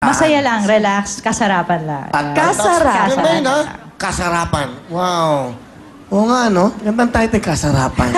Masaya lang, relax, kasarapan lang. Kasarapan. Ganda yun, ha? Kasarapan. Wow. Oo nga, no? Gandang title, Kasarapan.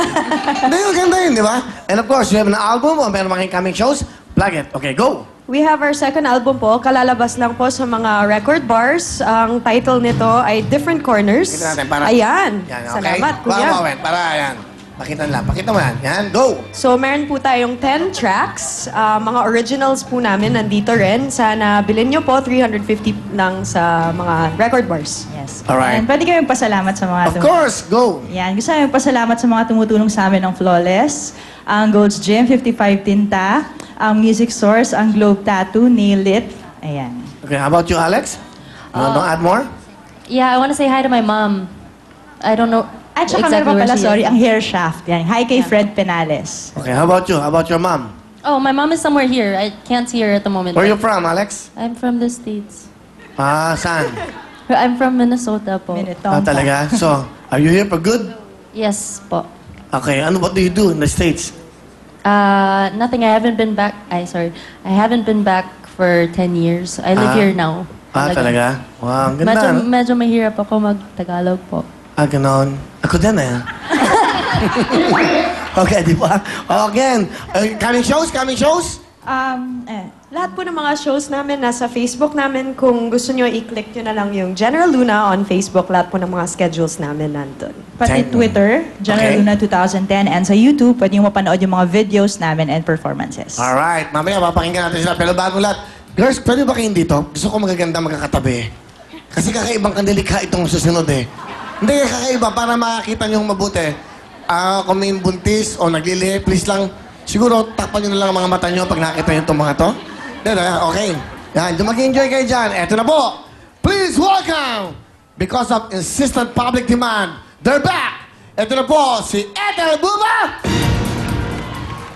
Hindi, ganda yun, di ba? And of course, you have an album o meron mga coming shows. Plug it. Okay, go. We have our second album po. Kalalabas lang po sa mga record bars. Ang title nito ay Different Corners. Kita natin para... Ayan. Yan, okay? Salamat, kuya. Para, yan. Pakita nila. Pakita mo yan. Yan, go. So, meron po tayong 10 tracks. Mga originals po namin nandito rin. Sana bilhin nyo po, 350 lang sa mga record bars. Yes. Alright. And pwede kayong pasalamat sa mga... Of course, go. Yan. Gusto namin pasalamat sa mga tumutulong sa amin ng Flawless, ang Gold's Gym, 55 Tinta, ang Music Source, ang Globe Tattoo, Nail It. Ayan. Okay, how about you, Alex? You want to add more? Yeah, I want to say hi to my mom. I don't know At saka exactly meron pa where pala, she sorry, is. ang Hair Shaft. Yan. Hi kay Fred Penales. Okay, how about you? How about your mom? Oh, my mom is somewhere here. I can't see her at the moment. Where are you but from, Alex? I'm from the States. Ah, saan? I'm from Minnesota po. Ah, talaga? So, are you here for good? Yes po. Okay, what do you do in the States? Nothing. I haven't been back. I haven't been back for 10 years. I live here now. Ah, talaga? Wow, ang ganda. Medyo mahirap ako mag-Tagalog po. Ah, ganon. Ako din eh. Okay, di ba? Again, coming shows, coming shows? Lahat po ng mga shows namin nasa Facebook namin. Kung gusto nyo, i-click nyo na lang yung General Luna on Facebook. Lahat po ng mga schedules namin nandun. Pati Twitter, General Okay. Luna 2010. And sa YouTube, pwede nyo mapanood yung mga videos namin and performances. Alright, mamaya papakinggan natin sila. Pero bago lahat, girls, pwede ba kayong dito? Gusto ko magaganda magkakatabi. Kasi kakaibang kandelika itong susunod eh. Hindi, kakaiba para makakita nyo mabuti. Kung may buntis o naglili, please lang, siguro takpan nyo na lang ang mga mata nyo pag nakita nyo itong mga to. Okay. Yan, mag-enjoy kayo dyan. Eto na po. Please welcome, because of insistent public demand, they're back. Eto na po, si Ethel Buba,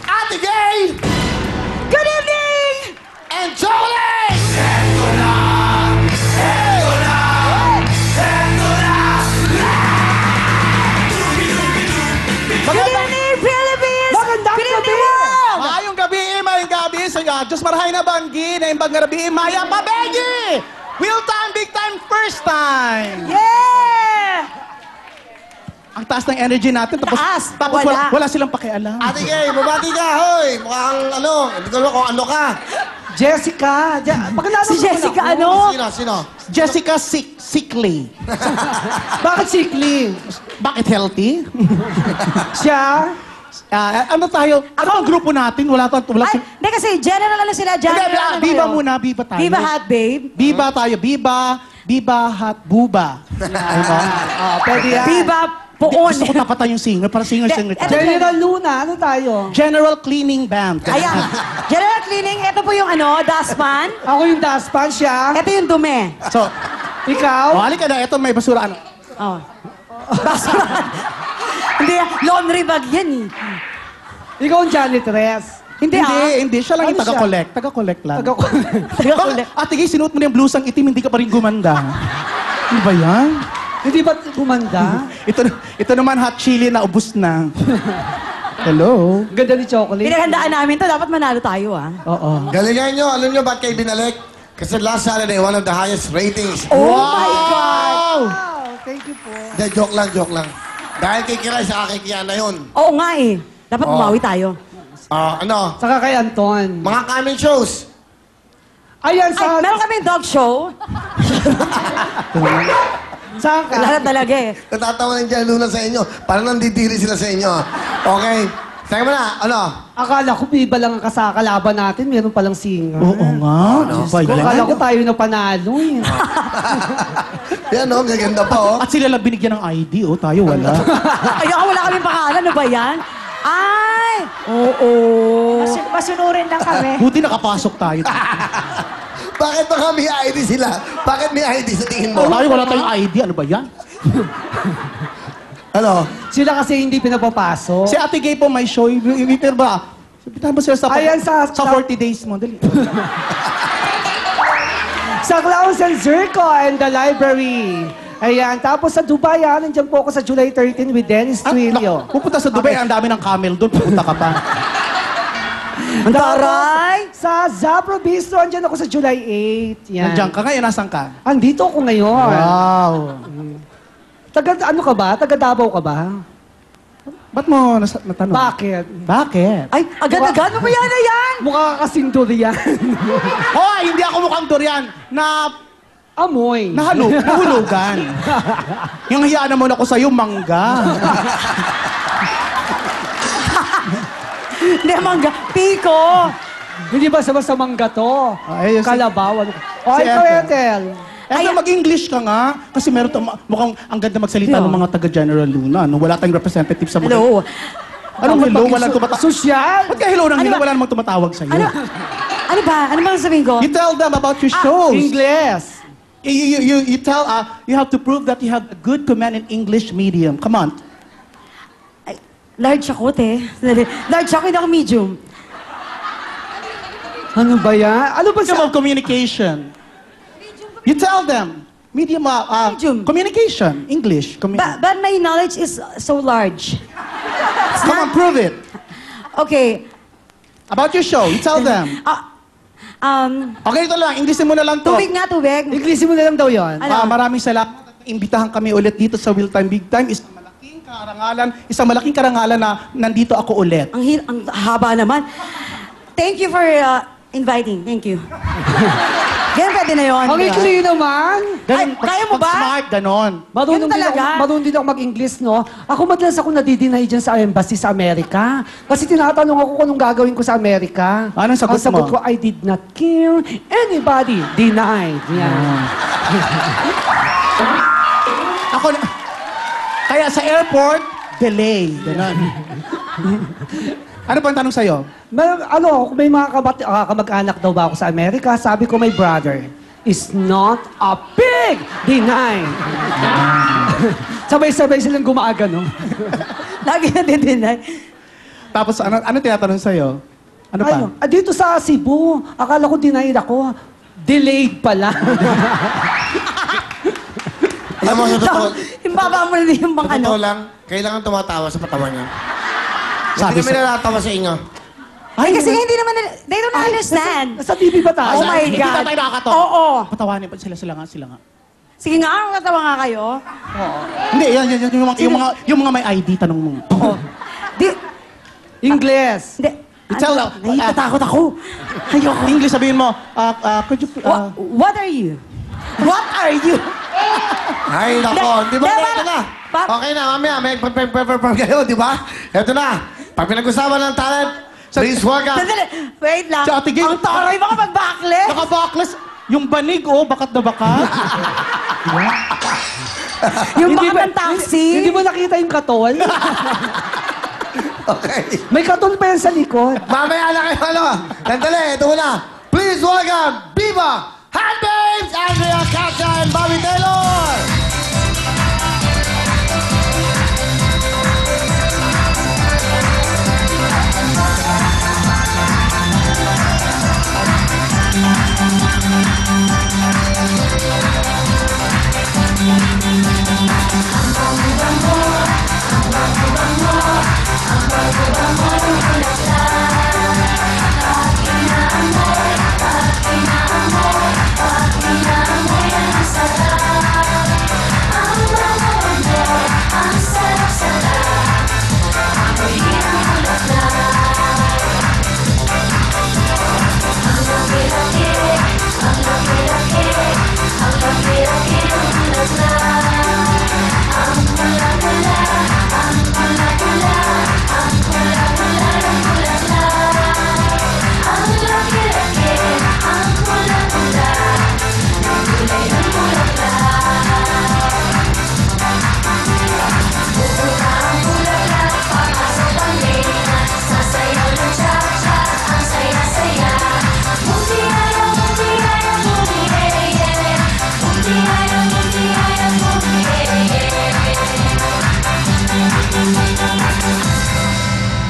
Ate Gay, Good evening! and Jolie! Good evening, Philippines! Magandang Good evening, gabi! world! Maayong gabi sa Diyos marahay na banggi na imbang gabi maya pabegi! Real time, big time, first time! Yeah! Ang taas ng energy natin tapos Taas! tapos Wala. wala silang pakialam. Ate Gay, babati ka, hoy! Mukhang hindi ko alam kung ano ka. Jessica, Si Jessica, ano? Sino? Jessica sickly. Bakit sickly? Bakit healthy? Siya? Ano tayo? Ano ang grupo natin? Wala Ay, hindi kasi general ano sila, general ano Biba kayo? muna, Biba tayo. Viva Hot Babe. Biba tayo, Biba Hot Buba. Ano? Pwede yan. Viva Poon. Gusto ko tapatan yung singer, para singer-singer tayo. General Luna, ano tayo? General Cleaning Band. Ayan. General cleaning, ito po yung ano, dustpan. Ako yung dustpan siya. Ito yung dumi. So, Ikaw? halika na, ito may basura. Ano? Oh. Dustpan. Hindi, laundry bag yan eh. Ikaw ang janitress. Hindi Hindi. Siya lang yung Ano siya? taga-collect. Taga-collect lang. Taga-collect. Ate Gay, sinuot mo na yung blusang itim, hindi ka pa rin gumanda. Ano ba yan? Hindi ba gumanda? Ito naman hot chili na ubus na. Hello? Ang ganda ni Chocolate. Pinaghandaan namin to, dapat manalo tayo ah. Oo. Galingan nyo, alam nyo ba't kayo binalik? Kasi last Saturday, one of the highest ratings. Oh my God! Wow, thank you po. Hindi, joke lang. Dahil kay Kiray sa kakikiyan na yun. Oo nga eh. Dapat bumawi tayo. Saka kay Anton. Mga coming shows. Ayan, Ay, meron kami dog show. Saan ka? Wala na talaga eh. Natatawa ng dyan Luna sa inyo. Parang nandidiri sila sa inyo. Okay. Teka mo na, Akala ko Biba lang ang kasakalaban natin. Meron palang singer. Oo nga. Ba yan? Akala ko tayo na panalo eh. Yan gaganda pa At sila lang binigyan ng ID, tayo wala. Ayoko, wala kaming pangalan. Ano ba yan? Ay! Oo. Masunurin lang kami. Buti nakapasok tayo. Bakit baka may ID sila? Bakit may ID sa tingin mo? Tayo wala tayong ID, ano ba yan? Sila kasi hindi pinapapasok. Si Ate Gay po may show, ibiter ba? Sabitan ba sila sa, Ayan, sa 40 days mo? Dali. Sa Clowns and Circo and the Library. Ayan, tapos sa Dubai, nandiyan po ako sa July 13 with Dennis Trillo. Pupunta sa Dubai, ang dami ng camel doon, pupunta ka pa. Ang taray! Sa Zapro Bistro, andyan ako sa July 8. Yan. Nandiyan ka ngayon, nasan ka? Andito ako ngayon. Wow. Ano ka ba? Taga Davao ka ba? Ba't mo natanong? Bakit? Bakit? Ay, agad-agad mo yan na yan! Mukha ka kasing durian. Hoy, hindi ako mukhang durian. Amoy. Nahulugan. Yung hiyaan naman ako sa'yo, mangga. Hindi, mangga. Piko! Hindi ba sa mangga to? Ay, Kalabaw. si Ikaw, Ethel. Ethel. Eto, mag-English ka nga. Kasi meron mukhang ang ganda magsalita ng mga taga-General Luna. No? Wala tayong representative sa mga... Hello. Anong Dapat hello? maging Walang tumatawag. Sosyal. Ba't ka hello ng Ano hello? ba? Wala namang tumatawag sa'yo. Ano ba? Ano ba sabihin ko? You tell them about your shows. English. You tell, you have to prove that you have a good command in English medium. Come on. Ay, large ako, te. Large ako, hindi ako medium. Ano ba yan? Ano ba Medium of communication. You tell them. Medium, Medium. communication. English. But my knowledge is so large. Come on, prove it. Okay. About your show, you tell them. Okay, ito lang. Englishin mo na lang to. Tubig nga, tubig. English mo na lang daw yun. Ano? Maraming salamat. Imbitahan kami ulit dito sa Will Time Big Time. Isang malaking karangalan na nandito ako ulit. Ang haba naman. Thank you for inviting. Thank you. Ganyan pwede na yun. Ang di ba? ikli naman. Ay, kaya mo ba? Smart, ganon. Marunong Yun talaga. marunong din ako mag-English, no? Ako madalas ako nadidinay dyan sa embassy sa Amerika. Kasi tinatanong ako kung anong gagawin ko sa Amerika. Anong sagot Ang sagot mo? ko, I did not kill anybody. Denied. Yan. Ako, kaya sa airport, delay. Ganon. Ano pa ang tanong sa'yo? Kung may mga kamag-anak daw ba ako sa Amerika, sabi ko, my brother is not a pig. Denied. Sabay-sabay silang gumaaga, no? Lagi na didinay. Tapos, ano tinatanong sa'yo? Ano pa? Dito sa Cebu, akala ko denied ako. Delayed pala. Alam mo, sa totoo, Yung baba mo na din yung sa mga ano. totoo lang, kailangan tumatawa sa patawa niya. Sabi Hindi naman natatawa sa inyo. Ay, kasi hindi naman, they don't understand. Sa TV ba tayo? Oh my Hindi God. ba tayo nakakatawa? Oo. Patawanin pa sila nga. Sige nga, katawa nga kayo. Hindi, yan, yung mga may ID, tanong mo. Oo. Di, English. hindi. You tell them. Nahitatakot ako. Ayoko. English, sabihin mo, could you... What are you? What are you? Ay, nako. Di ba? Di ba? Ito na. Pa- Okay na, mamaya. May perform kayo, di ba? Ito na. Pag pinag-usapan ng talent, please welcome. Sandali. Wait lang. Sa Ate Gay. Ang taray, baka mag-backless. Naka-backless. Yung banig, bakat na bakat. Yung baka ng taxi. Hindi mo nakita yung katol? Okay. May katol pa yan sa likod. Mamaya na kayo, Sandali, ito na. Please welcome, Viva Handbabes, Andrea Cacha, and Bobby Taylor.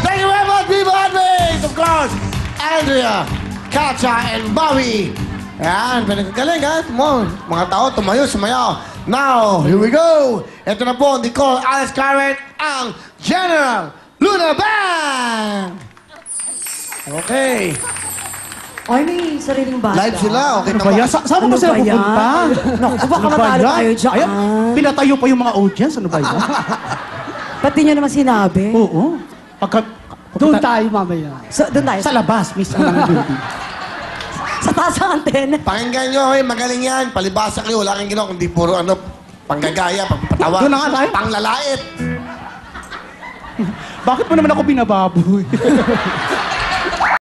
Thank you very much, Viva Handbabes, of course. Andrea Cacha, and Bobby. Ayan, pinagagaling ha. Mga tao, tumayo, sumayaw. Now, here we go. Ito na po, Nicole Alice Carrot, ang General Luna Band. Okay. Ay, may sariling bata. Live sila, okay Ano na ba yan? ba? Saan mo Ano ba sila ba yan? pupunta? Naku, baka Ano ba matalo yan? tayo dyan. Ayan, pinatayo pa yung mga audience. Ano ba yan? Ba't di nyo naman sinabi? Oo. Pagka... Doon tayo mamaya. So, doon tayo. Sa labas, mismo ng building. Sa taas ng antena. Pakinggan nyo, magaling yan. Palibasa kayo, wala kang ginawa, kundi puro panggagaya, pagpatawa. Doon na nga tayo. Panglalait. Bakit mo naman ako binababoy?